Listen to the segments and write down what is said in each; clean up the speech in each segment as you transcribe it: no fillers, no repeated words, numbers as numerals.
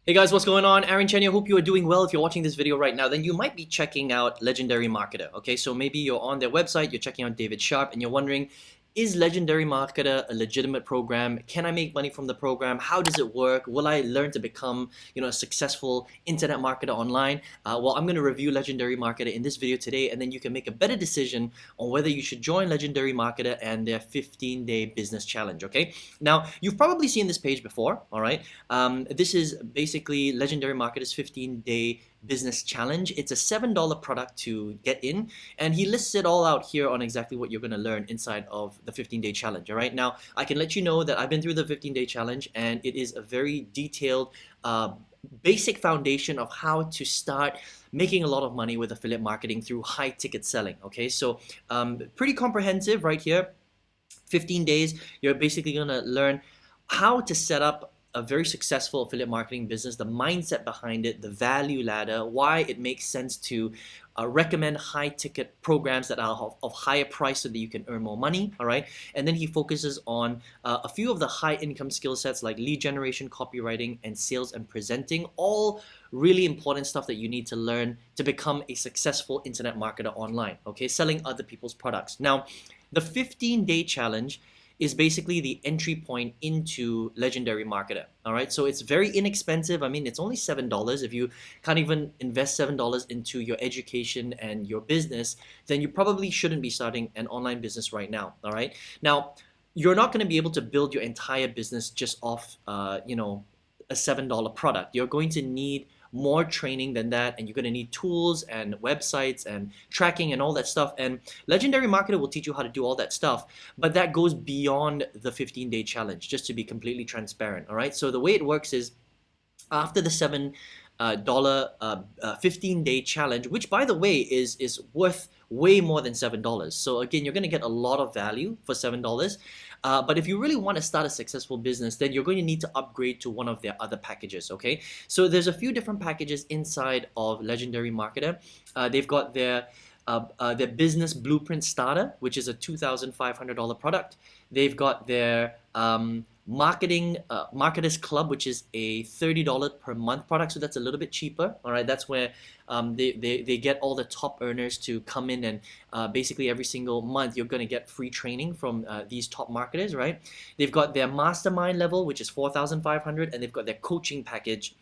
Hey guys, what's going on? Aaron Chen here. Hope you are doing well. If you're watching this video right now, then you might be checking out Legendary Marketer. Okay, so maybe you're on their website, you're checking out David Sharp, and you're wondering, is Legendary Marketer a legitimate program? Can I make money from the program? How does it work? Will I learn to become, a successful internet marketer online? Well, I'm going to review Legendary Marketer in this video today, and then you can make a better decision on whether you should join Legendary Marketer and their 15-day business challenge. Okay, now you've probably seen this page before. All right, this is basically Legendary Marketer's 15-day business challenge. It's a $7 product to get in, and he lists it all out here on exactly what you're going to learn inside of the 15-day challenge. All right, now I can let you know that I've been through the 15-day challenge, and it is a very detailed basic foundation of how to start making a lot of money with affiliate marketing through high ticket selling. Okay, so pretty comprehensive right here. 15 days, you're basically going to learn how to set up a very successful affiliate marketing business, the mindset behind it, the value ladder, why it makes sense to recommend high ticket programs that are of higher price so that you can earn more money. All right, and then he focuses on a few of the high income skill sets like lead generation, copywriting, and sales and presenting, all really important stuff that you need to learn to become a successful internet marketer online. Okay, selling other people's products. Now, the 15-day challenge is basically the entry point into Legendary Marketer. All right, so it's very inexpensive. I mean, it's only $7. If you can't even invest $7 into your education and your business, then you probably shouldn't be starting an online business right now. All right, now you're not going to be able to build your entire business just off, a $7 product. You're going to need more training than that, and you're going to need tools and websites and tracking and all that stuff, and Legendary Marketer will teach you how to do all that stuff, but that goes beyond the 15-day challenge, just to be completely transparent. All right, so the way it works is after the $7 15-day challenge, which by the way is worth way more than $7. So again, you're going to get a lot of value for $7. But if you really want to start a successful business, then you're going to need to upgrade to one of their other packages. Okay, so there's a few different packages inside of Legendary Marketer. They've got their business blueprint starter, which is a $2,500 product. They've got their marketers club, which is a $30 per month product, so that's a little bit cheaper. All right, that's where they get all the top earners to come in, and basically every single month you're going to get free training from these top marketers. Right, they've got their mastermind level, which is $4,500, and they've got their coaching package,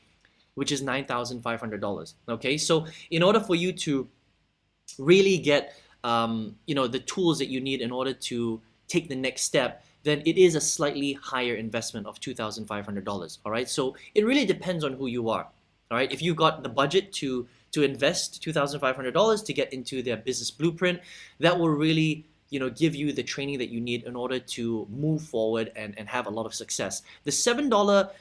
which is $9,500. Okay, so in order for you to really get the tools that you need in order to take the next step, then it is a slightly higher investment of $2,500. All right, so it really depends on who you are. All right, if you've got the budget to invest $2,500 to get into their business blueprint, that will really give you the training that you need in order to move forward and have a lot of success. The $7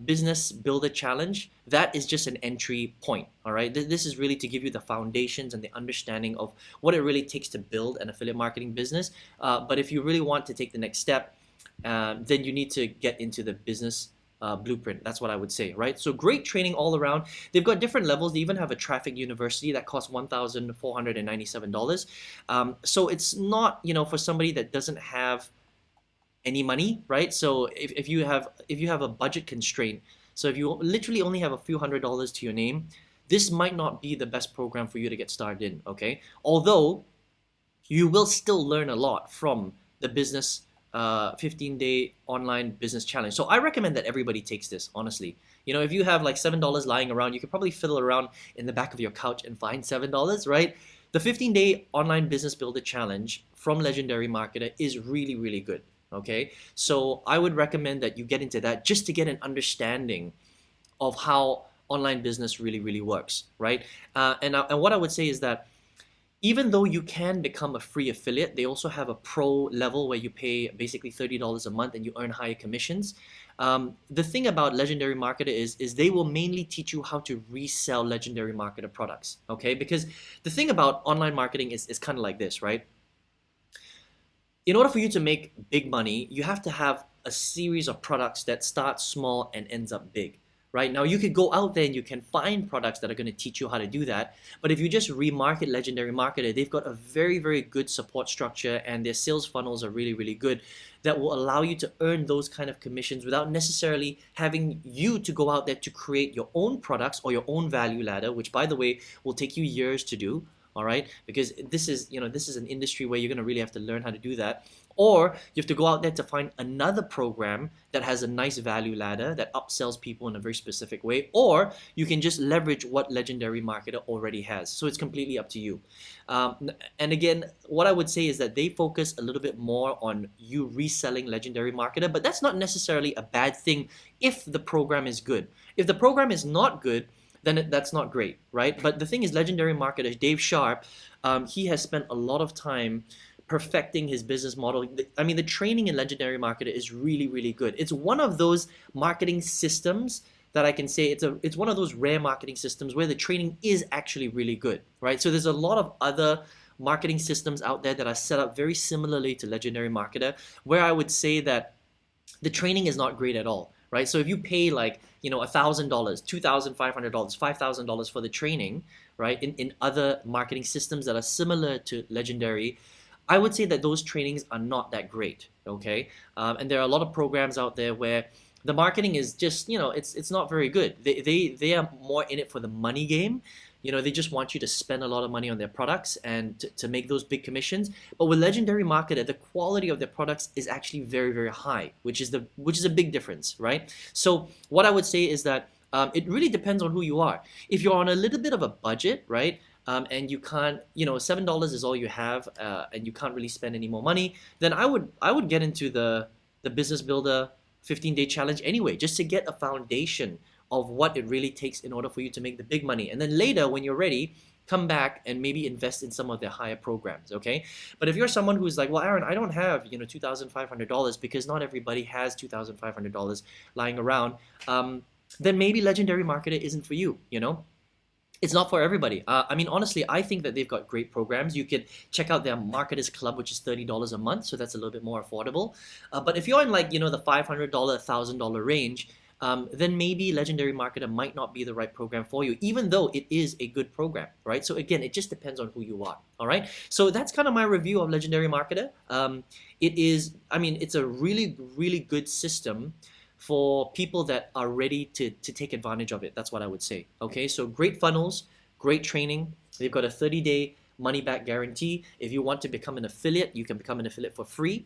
business builder challenge, that is just an entry point. All right, this is really to give you the foundations and the understanding of what it really takes to build an affiliate marketing business. But if you really want to take the next step, then you need to get into the business blueprint. That's what I would say, right? So great training all around. They've got different levels. They even have a traffic university that costs $1,497. So it's not, for somebody that doesn't have any money, right? So if you have a budget constraint, so if you literally only have a few $100s to your name, this might not be the best program for you to get started in. Okay, although you will still learn a lot from the business 15-day online business challenge. So I recommend that everybody takes this, honestly. If you have like $7 lying around, you could probably fiddle around in the back of your couch and find $7, right? The 15-day online business builder challenge from Legendary Marketer is really, really good. Okay, so I would recommend that you get into that just to get an understanding of how online business really, really works, right? And what I would say is that even though you can become a free affiliate, they also have a pro level where you pay basically $30 a month and you earn higher commissions. The thing about Legendary Marketer is they will mainly teach you how to resell Legendary Marketer products, okay? Because the thing about online marketing is kind of like this, right? In order for you to make big money, you have to have a series of products that start small and ends up big, right? Now you could go out there and you can find products that are going to teach you how to do that. But if you just remarket Legendary Marketer, they've got a very, very good support structure and their sales funnels are really, really good that will allow you to earn those kind of commissions without necessarily having you to go out there to create your own products or your own value ladder, which by the way, will take you years to do. All right, because this is an industry where you're going to really have to learn how to do that, or you have to go out there to find another program that has a nice value ladder that upsells people in a very specific way, or you can just leverage what Legendary Marketer already has. So it's completely up to you. And again, what I would say is that they focus a little bit more on you reselling Legendary Marketer, but that's not necessarily a bad thing if the program is good. If the program is not good, then that's not great, right? But the thing is, Legendary Marketer, Dave Sharp, he has spent a lot of time perfecting his business model. I mean, the training in Legendary Marketer is really, really good. It's one of those marketing systems that I can say it's one of those rare marketing systems where the training is actually really good, right? So there's a lot of other marketing systems out there that are set up very similarly to Legendary Marketer, where I would say that the training is not great at all, right? So if you pay like, $1,000, $2,500, $5,000 for the training, right, in other marketing systems that are similar to Legendary, I would say that those trainings are not that great, okay? And there are a lot of programs out there where the marketing is just, it's not very good. They are more in it for the money game. They just want you to spend a lot of money on their products and to make those big commissions. But with Legendary Marketer, the quality of their products is actually very, very high, which is a big difference, right? So what I would say is that it really depends on who you are. If you're on a little bit of a budget, right? And you can't, $7 is all you have, and you can't really spend any more money, then I would get into the Business Builder 15-day challenge anyway, just to get a foundation of what it really takes in order for you to make the big money. And then later, when you're ready, come back and maybe invest in some of their higher programs, okay? But if you're someone who's like, well, Aaron, I don't have, $2,500 because not everybody has $2,500 lying around, then maybe Legendary Marketer isn't for you, It's not for everybody. I mean, honestly, I think that they've got great programs. You could check out their Marketers Club, which is $30 a month, so that's a little bit more affordable. But if you're in like, the $500, $1,000 range, then maybe Legendary Marketer might not be the right program for you, even though it is a good program, right? So again, it just depends on who you are, all right? So that's kind of my review of Legendary Marketer. It's a really, really good system for people that are ready to take advantage of it. That's what I would say, okay? So great funnels, great training. They've got a 30-day money-back guarantee. If you want to become an affiliate, you can become an affiliate for free.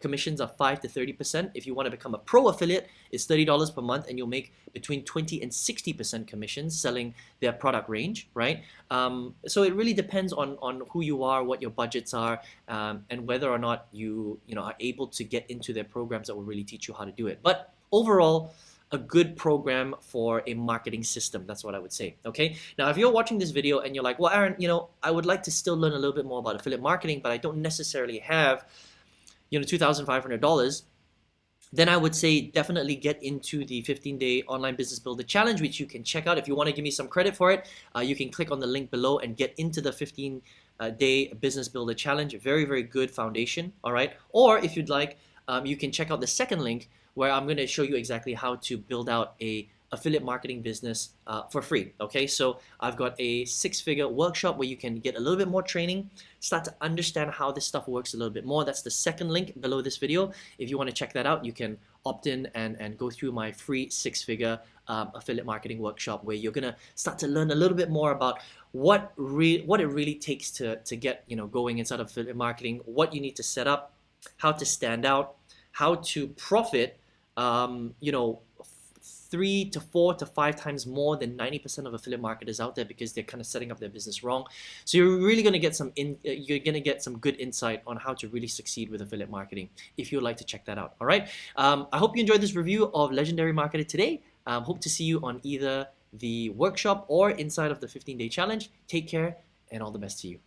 Commissions are 5 to 30%. If you want to become a pro affiliate, it's $30 per month, and you'll make between 20 and 60% commissions selling their product range, right? So it really depends on who you are, what your budgets are, and whether or not you are able to get into their programs that will really teach you how to do it. But overall, a good program for a marketing system. That's what I would say, okay? Now, if you're watching this video and you're like, well, Aaron, I would like to still learn a little bit more about affiliate marketing, but I don't necessarily have, $2,500, then I would say definitely get into the 15-day online business builder challenge, which you can check out. If you want to give me some credit for it, you can click on the link below and get into the 15-day business builder challenge. Very, very good foundation, all right? Or if you'd like, you can check out the second link where I'm going to show you exactly how to build out a affiliate marketing business for free, okay? So I've got a 6-figure workshop where you can get a little bit more training, start to understand how this stuff works a little bit more. That's the second link below this video. If you want to check that out, you can opt in and go through my free 6-figure affiliate marketing workshop where you're going to start to learn a little bit more about what it really takes to get going inside of affiliate marketing, what you need to set up, how to stand out, how to profit 3 to 4 to 5 times more than 90% of affiliate marketers out there because they're kind of setting up their business wrong. So you're really going to get some good insight on how to really succeed with affiliate marketing if you'd like to check that out. All right. I hope you enjoyed this review of Legendary Marketer today. Hope to see you on either the workshop or inside of the 15-day challenge. Take care and all the best to you.